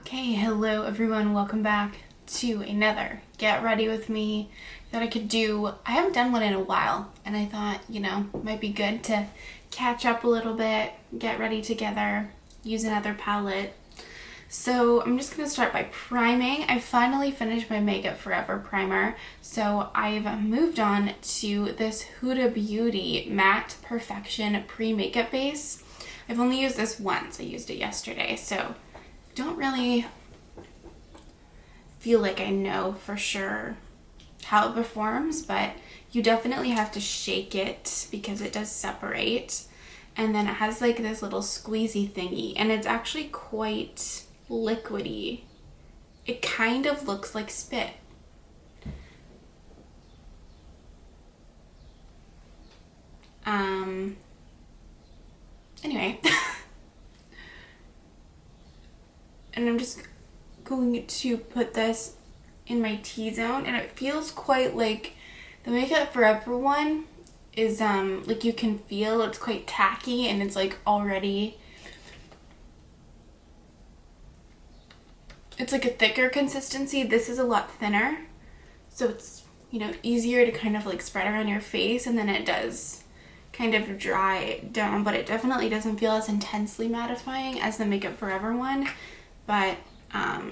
Okay, hello everyone, welcome back to another Get Ready With Me that I could do. I haven't done one in a while, and I thought, it might be good to catch up a little bit, get ready together, use another palette. So I'm just going to start by priming. I finally finished my Makeup Forever primer, so I've moved on to this Huda Beauty Matte Perfection Pre-Makeup Base. I've only used this once. I used it yesterday, so don't really feel like I know for sure how it performs, but you definitely have to shake it because it does separate. And then it has like this little squeezy thingy, and it's actually quite liquidy. It kind of looks like spit. Anyway. And I'm just going to put this in my T-zone, and it feels quite like the Makeup Forever one is like you can feel it's quite tacky, and it's like already, it's like a thicker consistency. This is a lot thinner, so it's easier to kind of like spread around your face, and then it does kind of dry down, but it definitely doesn't feel as intensely mattifying as the Makeup Forever one. But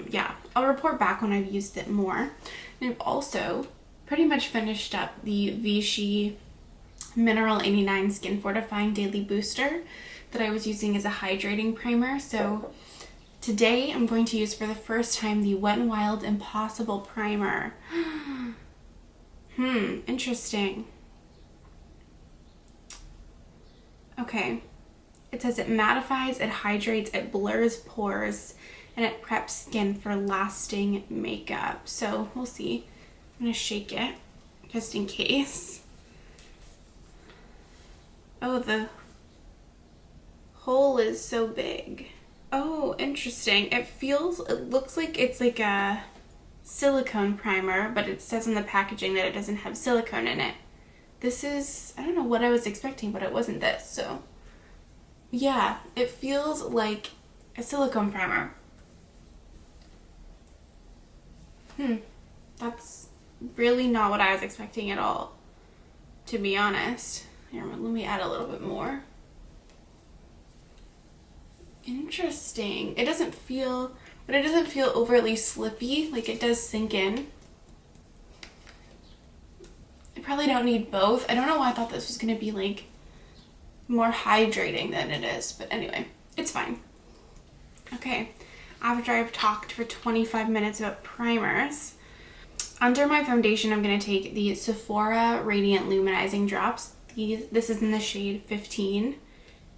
yeah, I'll report back when I've used it more. And I've also pretty much finished up the Vichy Mineral 89 Skin Fortifying Daily Booster that I was using as a hydrating primer. So today I'm going to use for the first time the Wet n Wild Impossible Primer. Interesting. Okay. It says it mattifies, it hydrates, it blurs pores, and it preps skin for lasting makeup. So we'll see. I'm gonna shake it just in case. Oh, the hole is so big. Oh, interesting. It looks like it's like a silicone primer, but it says on the packaging that it doesn't have silicone in it. This is, I don't know what I was expecting, but it wasn't this, so. Yeah, it feels like a silicone primer. That's really not what I was expecting at all, to be honest. Here, let me add a little bit more. Interesting. It doesn't feel overly slippy, like it does sink in. I probably don't need both. I don't know why I thought this was going to be like more hydrating than it is, but anyway, it's fine. Okay, after I've talked for 25 minutes about primers, under my foundation I'm going to take the Sephora Radiant Luminizing Drops. This is in the shade 15,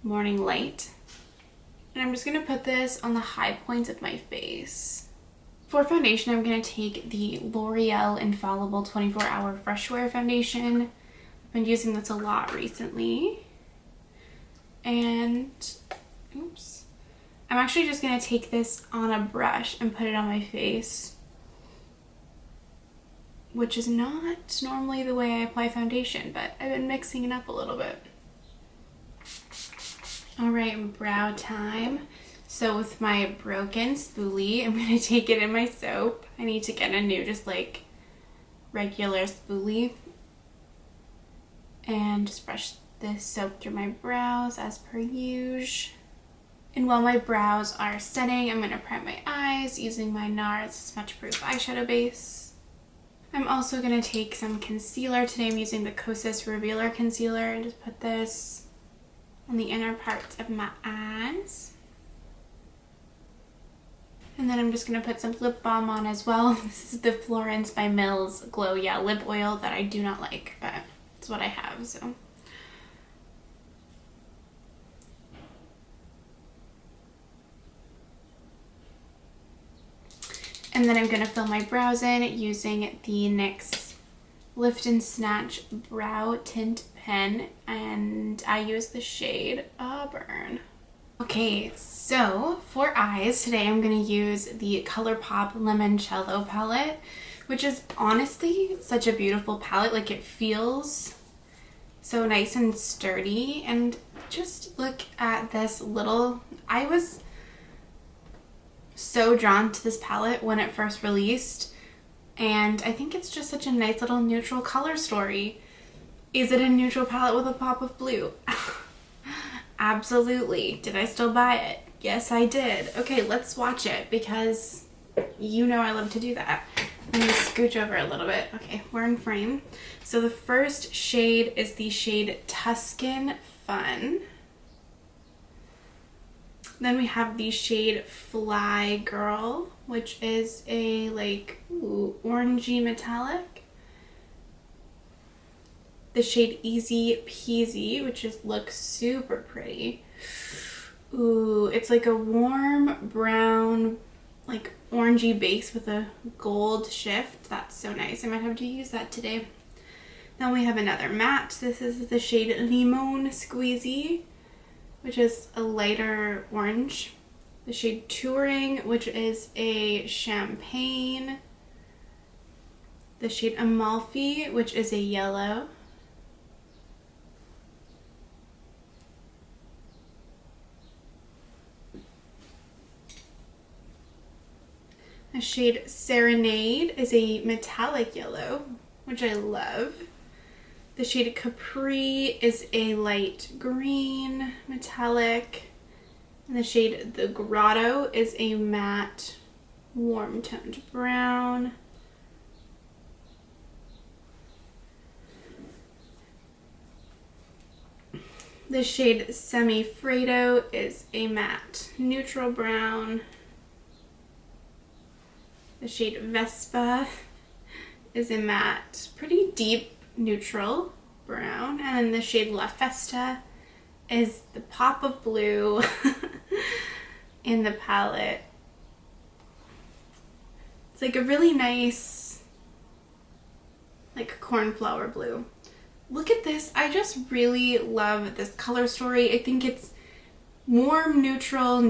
Morning Light, and I'm just going to put this on the high points of my face. For foundation, I'm going to take the L'Oreal Infallible 24-Hour Fresh Wear Foundation. I've been using this a lot recently. And, oops. I'm actually just going to take this on a brush and put it on my face, which is not normally the way I apply foundation, but I've been mixing it up a little bit. Alright, brow time. So with my broken spoolie, I'm going to take it in my soap. I need to get a new, just like regular spoolie. And just brush this soap through my brows as per usual. And while my brows are setting, I'm going to prime my eyes using my NARS Smudge Proof eyeshadow base. I'm also going to take some concealer. Today I'm using the Kosas Revealer Concealer, and just put this on the inner parts of my eyes. And then I'm just going to put some lip balm on as well. This is the Florence by Mills Glow Yeah Lip Oil that I do not like, but it's what I have, so. And then I'm going to fill my brows in using the NYX Lift and Snatch Brow Tint Pen, and I use the shade Auburn. Okay, so for eyes, today I'm going to use the Colourpop Limoncello Palette, which is honestly such a beautiful palette. Like, it feels so nice and sturdy, and just look at this little, I was so drawn to this palette when it first released, and I think it's just such a nice little neutral color story. Is it a neutral palette with a pop of blue? Absolutely. Did I still buy it? Yes, I did. Okay, let's swatch it because you know I love to do that. I'm gonna scooch over a little bit. Okay, we're in frame. So the first shade is the shade Tuscan Fun. Then we have the shade Fly Girl, which is a like orangey metallic. The shade Easy Peasy, which looks super pretty. Ooh, it's like a warm brown, like orangey base with a gold shift. That's so nice. I might have to use that today. Then we have another matte. This is the shade Limon Squeezy, which is a lighter orange. The shade Touring, which is a champagne. The shade Amalfi, which is a yellow. The shade Serenade is a metallic yellow, which I love. The shade Capri is a light green metallic. And the shade The Grotto is a matte warm toned brown. The shade Semi Fredo is a matte neutral brown. The shade Vespa is a matte, pretty deep neutral brown. And then the shade La Festa is the pop of blue in the palette. It's like a really nice, like cornflower blue. Look at this. I just really love this color story. I think it's warm, neutral,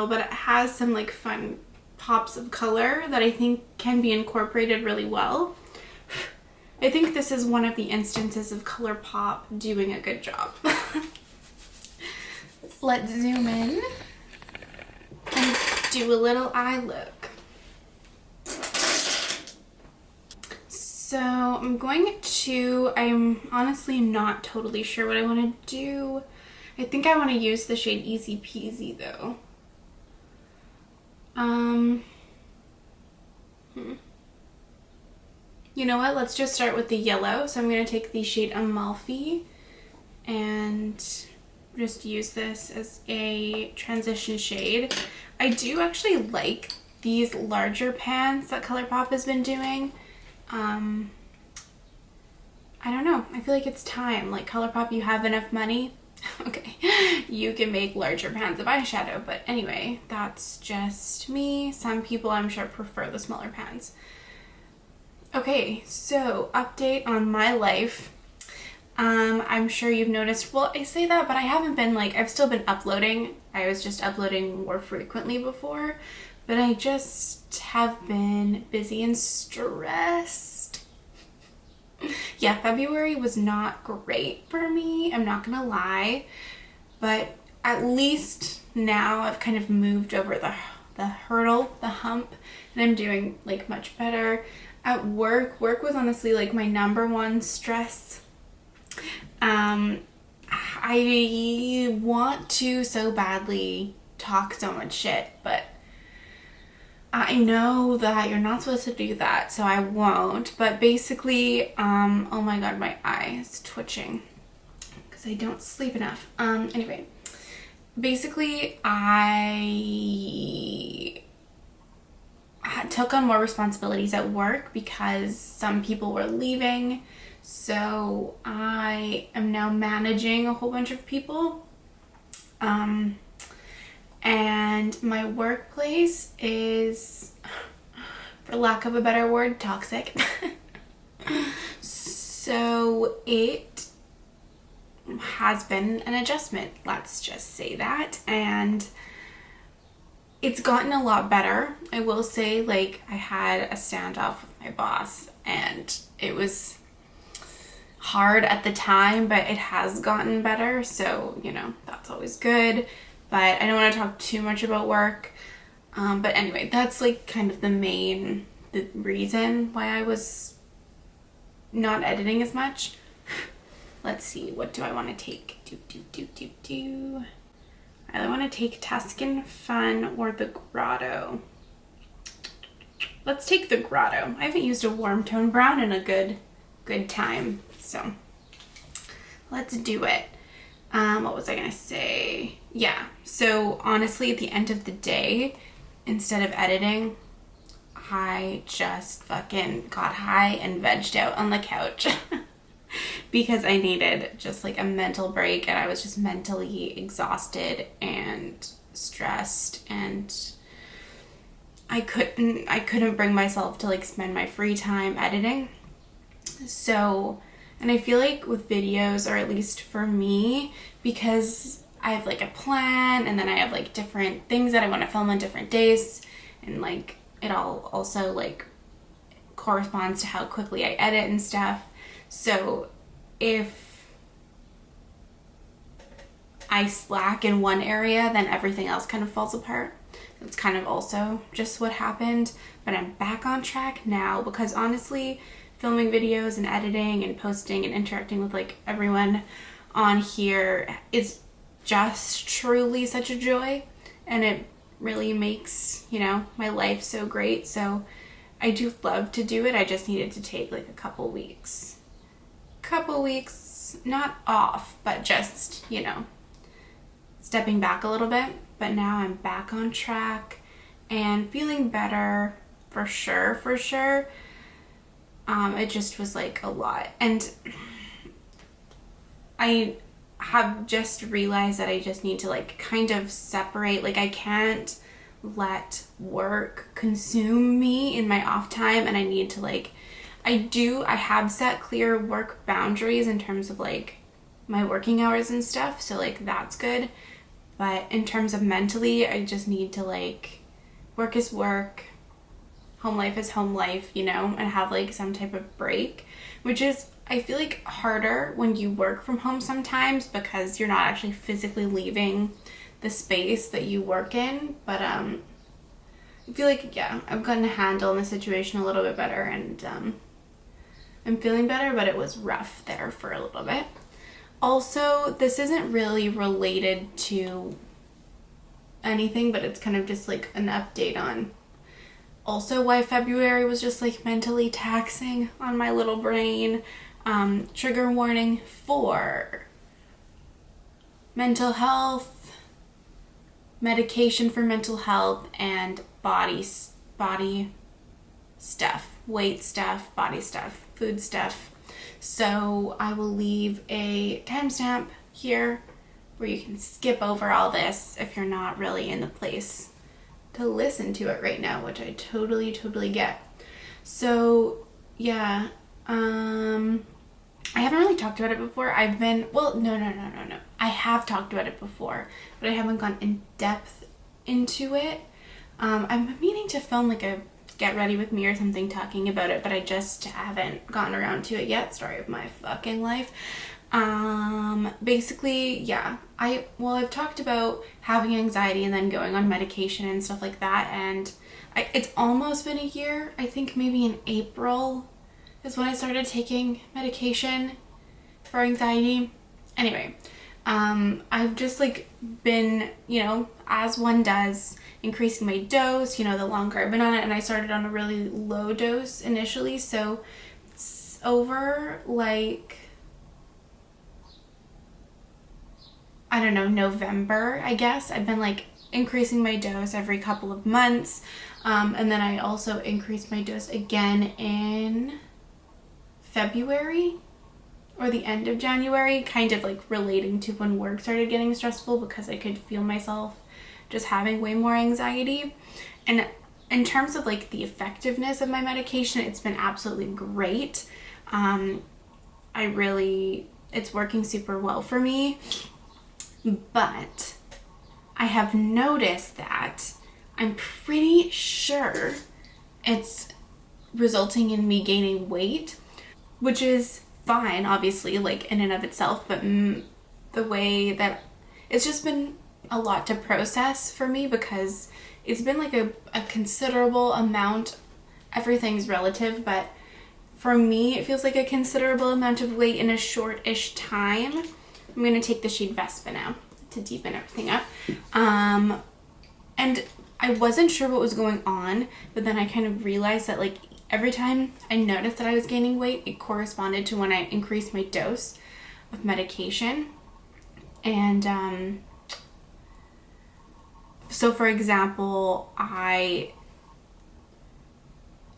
but it has some like fun pops of color that I think can be incorporated really well. I think this is one of the instances of Colourpop doing a good job. Let's zoom in and do a little eye look. So I'm honestly not totally sure what I want to do. I think I want to use the shade Easy Peasy though. You know what? Let's just start with the yellow. So I'm going to take the shade Amalfi and just use this as a transition shade. I do actually like these larger pans that Colourpop has been doing. I don't know. I feel like it's time. Like Colourpop, you have enough money. Okay, you can make larger pans of eyeshadow, but anyway, that's just me. Some people I'm sure prefer the smaller pans. Okay, so update on my life. I'm sure you've noticed, well, I say that, but I haven't been I've still been uploading. I was just uploading more frequently before, but I just have been busy and stressed. Yeah, February was not great for me, I'm not gonna lie, but at least now I've kind of moved over the hurdle, the hump, and I'm doing much better. At work was honestly my number one stress. I want to so badly talk so much shit, but I know that you're not supposed to do that, so I won't. But basically, oh my god, my eye is twitching because I don't sleep enough. Anyway, basically, I took on more responsibilities at work because some people were leaving. So I am now managing a whole bunch of people. And my workplace is, for lack of a better word, toxic. So it has been an adjustment, let's just say that. And it's gotten a lot better. I will say, I had a standoff with my boss and it was hard at the time, but it has gotten better. So, that's always good. But I don't want to talk too much about work. But anyway, that's like kind of the reason why I was not editing as much. Let's see, what do I want to take? I either want to take Tuscan Fun or the Grotto. Let's take the Grotto. I haven't used a warm tone brown in a good time, so let's do it. What was I gonna say? Yeah, so honestly, at the end of the day, instead of editing, I just fucking got high and vegged out on the couch because I needed just like a mental break, and I was just mentally exhausted and stressed, and I couldn't bring myself to like spend my free time editing. So, and I feel like with videos, or at least for me, because I have like a plan and then I have like different things that I want to film on different days, and like it all also like corresponds to how quickly I edit and stuff. So if I slack in one area, then everything else kind of falls apart. That's kind of also just what happened, but I'm back on track now because honestly, filming videos and editing and posting and interacting with like everyone on here is just truly such a joy, and it really makes, you know, my life so great. So I do love to do it. I just needed to take like a couple weeks, not off, but just, you know, stepping back a little bit. But now I'm back on track and feeling better for sure. It just was like a lot, and I have just realized that I just need to like kind of separate. Like I can't let work consume me in my off time, and I need to like, I have set clear work boundaries in terms of like my working hours and stuff, so like that's good. But in terms of mentally, I just need to like, work is work, home life is home life, you know, and have like some type of break, which is, I feel like, harder when you work from home sometimes because you're not actually physically leaving the space that you work in. But I feel like, yeah, I've gotten a handle on the situation a little bit better, and I'm feeling better, but it was rough there for a little bit. Also, this isn't really related to anything, but it's kind of just like an update on also why February was just like mentally taxing on my little brain. Trigger warning for mental health, medication for mental health, and body stuff, weight stuff, body stuff, food stuff. So I will leave a timestamp here where you can skip over all this if you're not really in the place to listen to it right now, which I totally get. So yeah, I haven't really talked about it before. No. I have talked about it before, but I haven't gone in depth into it. I'm meaning to film like a get ready with me or something talking about it, but I just haven't gotten around to it yet. Story of my fucking life. Basically, yeah, I've talked about having anxiety and then going on medication and stuff like that, and it's almost been a year. I think maybe in April is when I started taking medication for anxiety. Anyway, I've just like been, you know, as one does, increasing my dose, you know, the longer I've been on it, and I started on a really low dose initially, so it's over like, I don't know, November, I guess. I've been like increasing my dose every couple of months, and then I also increased my dose again in February or the end of January, kind of like relating to when work started getting stressful because I could feel myself just having way more anxiety. And in terms of like the effectiveness of my medication, it's been absolutely great. It's working super well for me, but I have noticed that I'm pretty sure it's resulting in me gaining weight, which is fine, obviously, like in and of itself, but the way that it's just been a lot to process for me because it's been like a considerable amount. Everything's relative, but for me, it feels like a considerable amount of weight in a short-ish time. I'm going to take the shade Vespa now to deepen everything up. And I wasn't sure what was going on, but then I kind of realized that like every time I noticed that I was gaining weight, it corresponded to when I increased my dose of medication. And so for example, I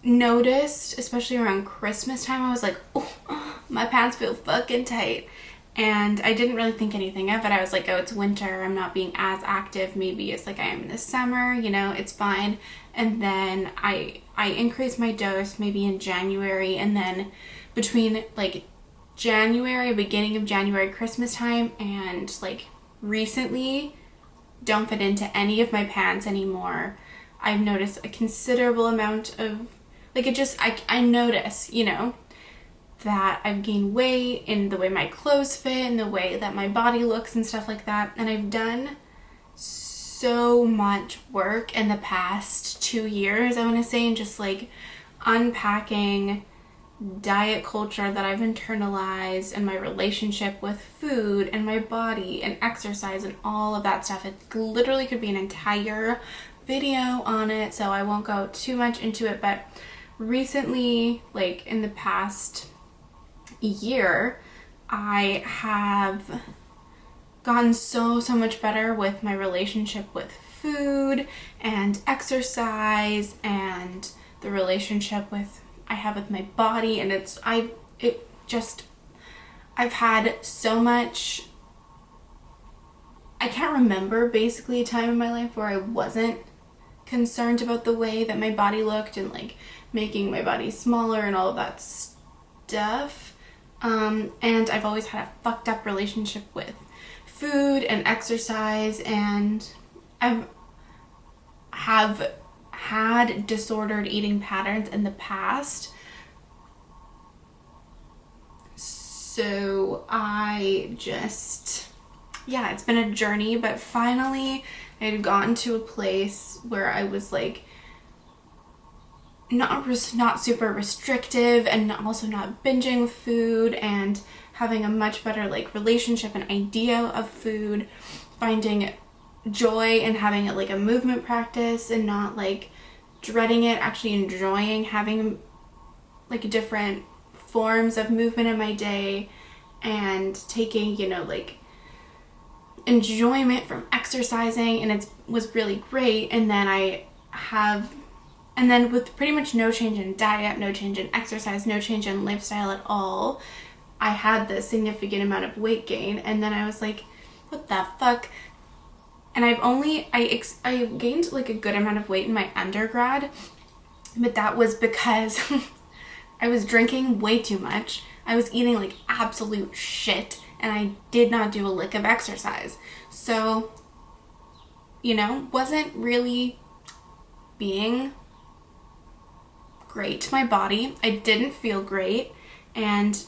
noticed, especially around Christmas time, I was like, oh, my pants feel fucking tight. And I didn't really think anything of it. I was like, oh, it's winter, I'm not being as active maybe as like I am in the summer, you know, it's fine. And then I increased my dose maybe in January, and then between like January, beginning of January, Christmas time, and like recently, don't fit into any of my pants anymore. I've noticed a considerable amount of, like, it just, I notice, you know, that I've gained weight in the way my clothes fit and the way that my body looks and stuff like that. And I've done so much work in the past 2 years, I want to say, and just like unpacking diet culture that I've internalized and my relationship with food and my body and exercise and all of that stuff. It literally could be an entire video on it, so I won't go too much into it. But recently, like in the past year, I have gotten so much better with my relationship with food and exercise and the relationship I have with my body. And I've had so much, I can't remember basically a time in my life where I wasn't concerned about the way that my body looked and like making my body smaller and all of that stuff. And I've always had a fucked up relationship with food and exercise, and I have had disordered eating patterns in the past. So I just, yeah, it's been a journey, but finally I had gotten to a place where I was like not super restrictive and also not binging with food, and having a much better like relationship and idea of food, finding joy in having it like a movement practice and not like dreading it, actually enjoying having like different forms of movement in my day and taking, you know, like enjoyment from exercising, and it was really great. And then with pretty much no change in diet, no change in exercise, no change in lifestyle at all, I had this significant amount of weight gain. And then I was like, what the fuck? And I gained like a good amount of weight in my undergrad, but that was because I was drinking way too much. I was eating like absolute shit, and I did not do a lick of exercise. So, you know, wasn't really being great to my body. I didn't feel great, and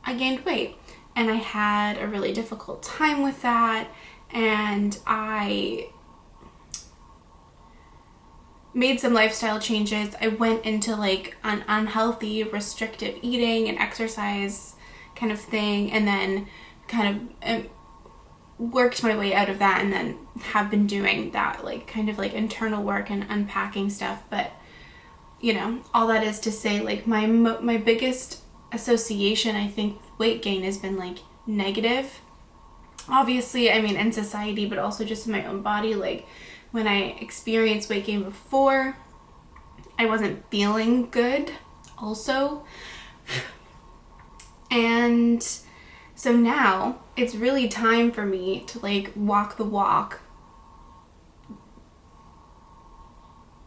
I gained weight, and I had a really difficult time with that. And I made some lifestyle changes. I went into like an unhealthy, restrictive eating and exercise kind of thing, and then kind of worked my way out of that, and then have been doing that like kind of like internal work and unpacking stuff. But you know, all that is to say, like my biggest association, I think, with weight gain has been like negative. Obviously, I mean, in society, but also just in my own body. Like when I experienced weight gain before, I wasn't feeling good also. And so now it's really time for me to like walk the walk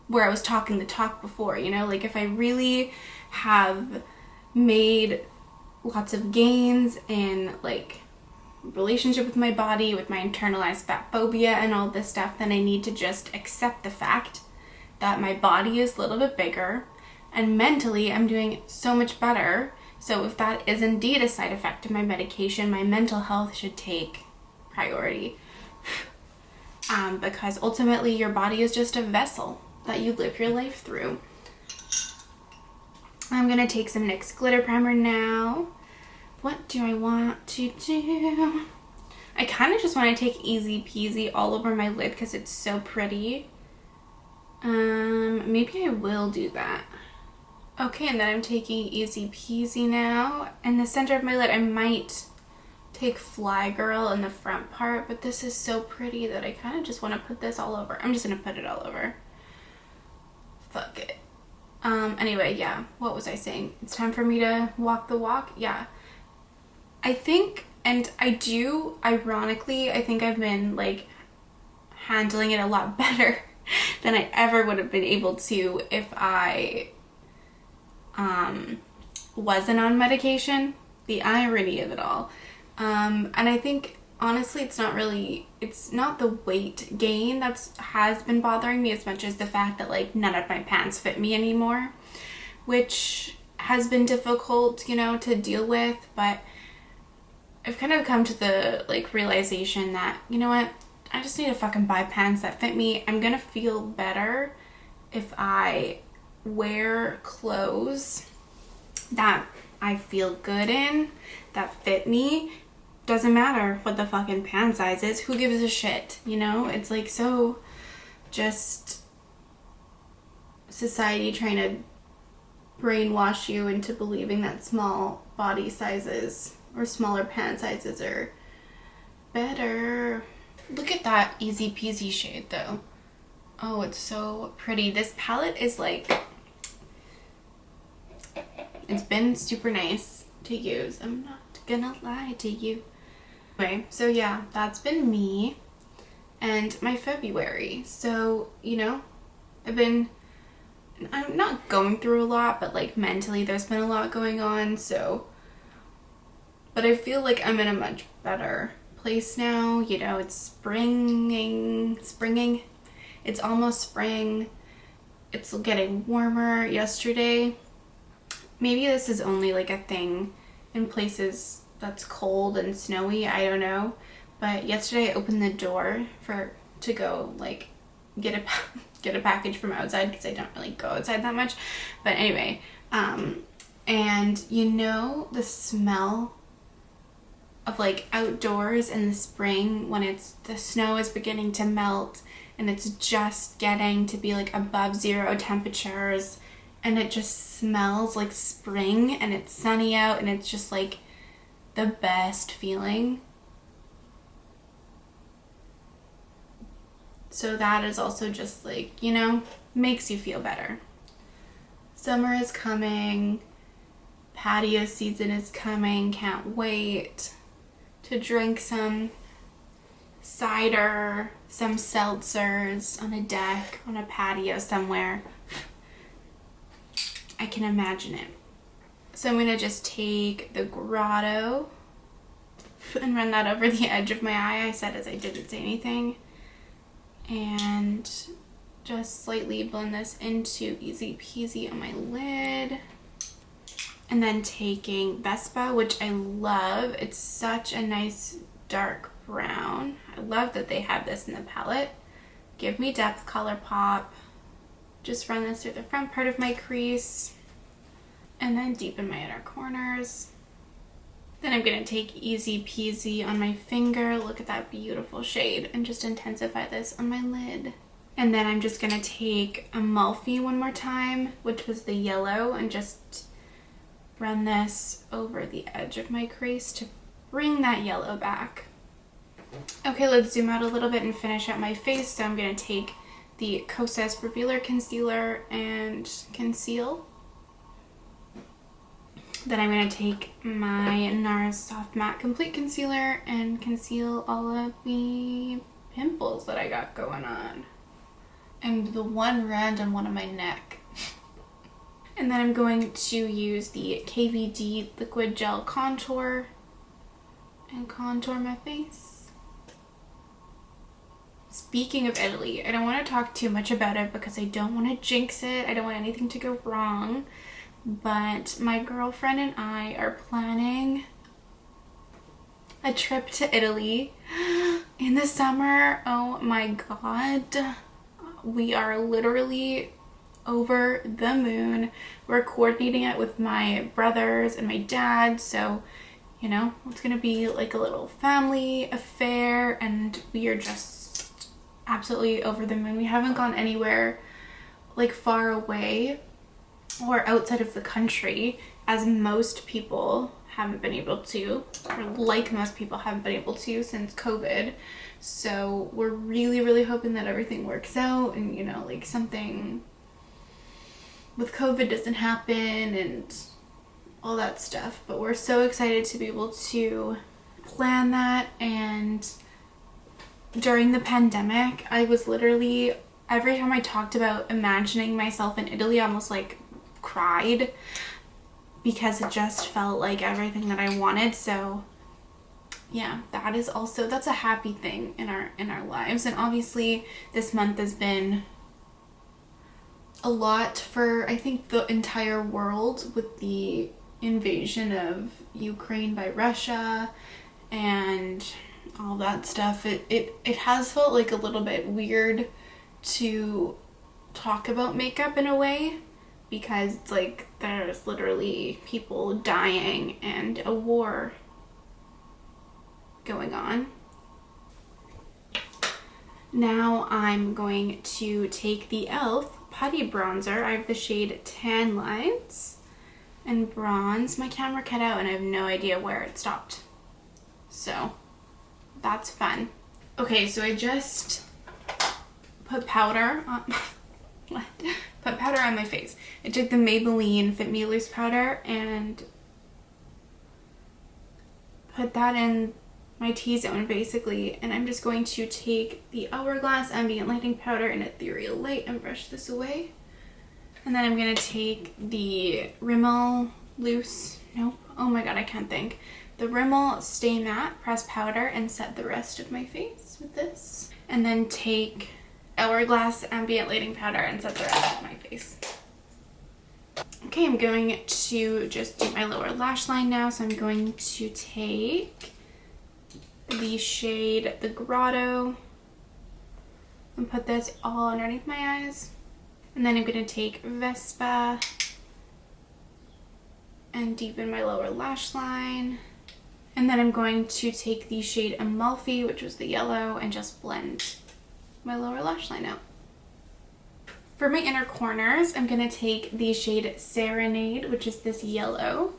where I was talking the talk before, you know, like if I really have made lots of gains in like relationship with my body, with my internalized fat phobia and all this stuff, then I need to just accept the fact that my body is a little bit bigger, and mentally I'm doing so much better. So if that is indeed a side effect of my medication, my mental health should take priority. because ultimately your body is just a vessel that you live your life through. I'm gonna take some NYX glitter primer now. What do I want to do? I kind of just want to take Easy Peasy all over my lid because it's so pretty. Maybe I will do that. Okay, and then I'm taking Easy Peasy now. In the center of my lid, I might take Fly Girl in the front part, but this is so pretty that I kind of just want to put this all over. I'm just going to put it all over. Fuck it. Anyway, yeah, what was I saying? It's time for me to walk the walk? Yeah. I think, and I do, ironically, I think I've been, like, handling it a lot better than I ever would have been able to if I wasn't on medication. The irony of it all. And I think, honestly, it's not the weight gain that has been bothering me as much as the fact that, like, none of my pants fit me anymore, which has been difficult, you know, to deal with, but I've kind of come to the, like, realization that, you know what, I just need to fucking buy pants that fit me. I'm gonna feel better if I wear clothes that I feel good in, that fit me. Doesn't matter what the fucking pant size is. Who gives a shit, you know? It's like so just society trying to brainwash you into believing that small body sizes or smaller pant sizes are better. Look at that Easy Peasy shade though. Oh, it's so pretty. This palette is like, it's been super nice to use. I'm not gonna lie to you. Anyway, so yeah, that's been me and my February. So, you know, I'm not going through a lot, but like mentally there's been a lot going on, so, but I feel like I'm in a much better place now. You know, it's springing. It's almost spring. It's getting warmer. Yesterday, maybe this is only like a thing in places that's cold and snowy, I don't know, but yesterday I opened the door to go like get a package from outside because I don't really go outside that much, but anyway, and you know the smell of like outdoors in the spring when the snow is beginning to melt and it's just getting to be like above 0 temperatures and it just smells like spring and it's sunny out and it's just like the best feeling. So that is also just like, you know, makes you feel better. Summer is coming, patio season is coming, can't wait to drink some cider, some seltzers on a deck, on a patio somewhere. I can imagine it. So I'm gonna just take the Grotto and run that over the edge of my eye. I said as I didn't say anything. And just slightly blend this into Easy Peasy on my lid. And then taking Vespa, which I love. It's such a nice dark brown. I love that they have this in the palette. Give me depth, Colourpop. Just run this through the front part of my crease. And then deepen my inner corners. Then I'm going to take Easy Peasy on my finger. Look at that beautiful shade. And just intensify this on my lid. And then I'm just going to take Amalfi one more time, which was the yellow, and just run this over the edge of my crease to bring that yellow back. Okay, let's zoom out a little bit and finish up my face. So I'm going to take the Kosas Revealer Concealer and conceal. Then I'm going to take my NARS Soft Matte Complete Concealer and conceal all of the pimples that I got going on. And the one random one on my neck. And then I'm going to use the KVD Liquid Gel Contour and contour my face. Speaking of Italy, I don't want to talk too much about it because I don't want to jinx it. I don't want anything to go wrong. But my girlfriend and I are planning a trip to Italy. in the summer, oh my god, we are literally over the moon. We're coordinating it with my brothers and my dad, so you know, it's gonna be like a little family affair, and we are just absolutely over the moon. We haven't gone anywhere like far away or outside of the country, as most people haven't been able to, or like most people haven't been able to since COVID. So we're really, really hoping that everything works out and, you know, like something with COVID doesn't happen and all that stuff. But we're so excited to be able to plan that. And during the pandemic, I was literally, every time I talked about imagining myself in Italy, I almost like cried, because it just felt like everything that I wanted. So yeah, that is also, that's a happy thing in our lives. And obviously this month has been a lot for, I think, the entire world with the invasion of Ukraine by Russia and all that stuff. It has felt like a little bit weird to talk about makeup in a way, because it's like there's literally people dying and a war going on. Now I'm going to take the e.l.f. Putty Bronzer. I have the shade Tan Lines and bronze. My camera cut out and I have no idea where it stopped, so that's fun. Okay, so I just put powder on put powder on my face. I took the Maybelline Fit Me Loose powder and put that in my T-zone basically, and I'm just going to take the Hourglass Ambient Lighting Powder in Ethereal Light and brush this away. And then I'm going to take the Rimmel Loose, nope, oh my god, I can't think. The Rimmel Stay Matte Pressed Powder and set the rest of my face with this. And then take Hourglass Ambient Lighting Powder and set the rest of my face. Okay, I'm going to just do my lower lash line now, so I'm going to take the shade The Grotto and put this all underneath my eyes. And then I'm going to take Vespa and deepen my lower lash line. And then I'm going to take the shade Amalfi, which was the yellow, and just blend my lower lash line out. For my inner corners, I'm going to take the shade Serenade, which is this yellow.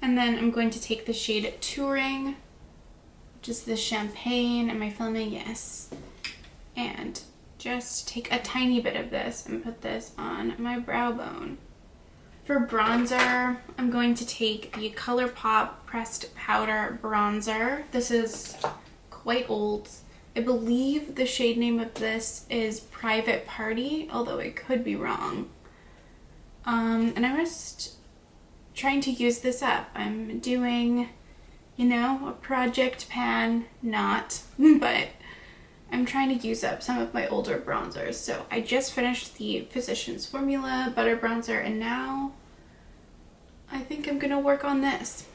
And then I'm going to take the shade Touring, which is the Champagne. Am I filming? Yes. And just take a tiny bit of this and put this on my brow bone. For bronzer, I'm going to take the Colourpop Pressed Powder Bronzer. This is quite old. I believe the shade name of this is Private Party, although I could be wrong. And I'm just trying to use this up. I'm doing, you know, a project pan, not, but I'm trying to use up some of my older bronzers. So I just finished the Physicians Formula Butter Bronzer, and now I think I'm gonna work on this.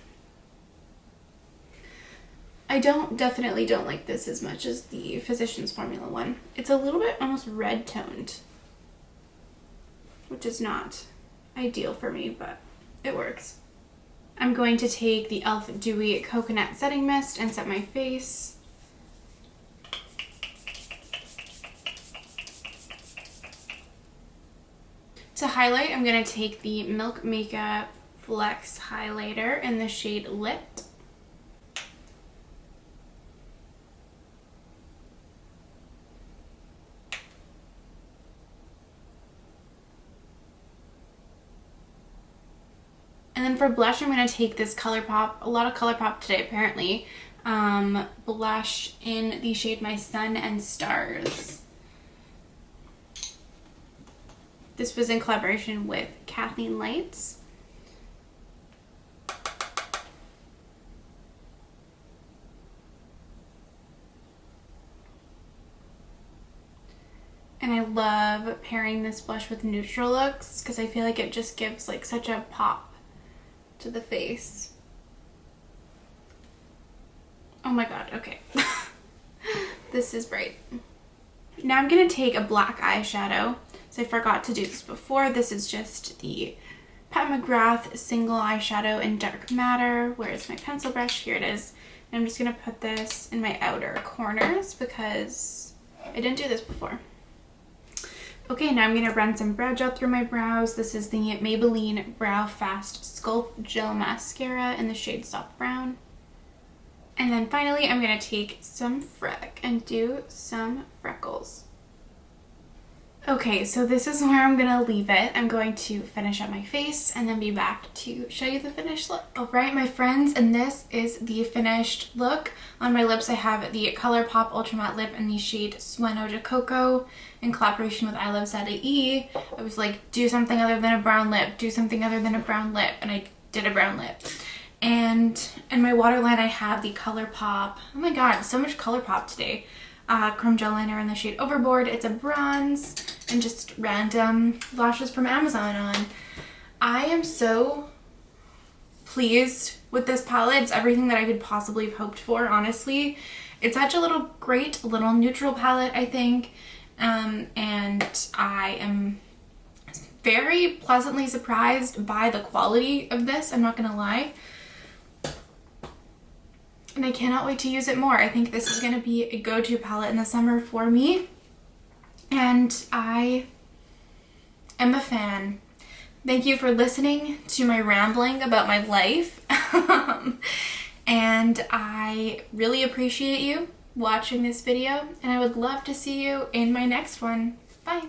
I definitely don't like this as much as the Physicians Formula one. It's a little bit almost red toned, which is not ideal for me, but it works. I'm going to take the e.l.f. Dewy Coconut Setting Mist and set my face. To highlight, I'm going to take the Milk Makeup Flex Highlighter in the shade Lit. And then for blush, I'm going to take this Colourpop, a lot of Colourpop today apparently, blush in the shade My Sun and Stars. This was in collaboration with Kathleen Lights. And I love pairing this blush with neutral looks because I feel like it just gives like such a pop to the face. Oh my god, okay. This is bright. Now I'm going to take a black eyeshadow. So I forgot to do this before. This is just the Pat McGrath single eyeshadow in Dark Matter. Where's my pencil brush? Here it is. And I'm just going to put this in my outer corners because I didn't do this before. Okay, now I'm going to run some brow gel through my brows. This is the Maybelline Brow Fast Sculpt Gel Mascara in the shade Soft Brown. And then finally, I'm going to take some Freck and do some freckles. Okay, so this is where I'm going to leave it. I'm going to finish up my face and then be back to show you the finished look. Alright, my friends, and this is the finished look. On my lips, I have the Colourpop Ultra Matte Lip in the shade Sueno de Coco in collaboration with I Love Sadie. I was like, do something other than a brown lip, do something other than a brown lip, and I did a brown lip. And in my waterline, I have the Colourpop, oh my god, so much Colourpop today, Chrome Gel Liner in the shade Overboard. It's a bronze and just random lashes from Amazon on. I am so pleased with this palette. It's everything that I could possibly have hoped for, honestly. It's such a little great little neutral palette, I think, and I am very pleasantly surprised by the quality of this, I'm not gonna lie. And I cannot wait to use it more. I think this is going to be a go-to palette in the summer for me. And I am a fan. Thank you for listening to my rambling about my life. And I really appreciate you watching this video. And I would love to see you in my next one. Bye.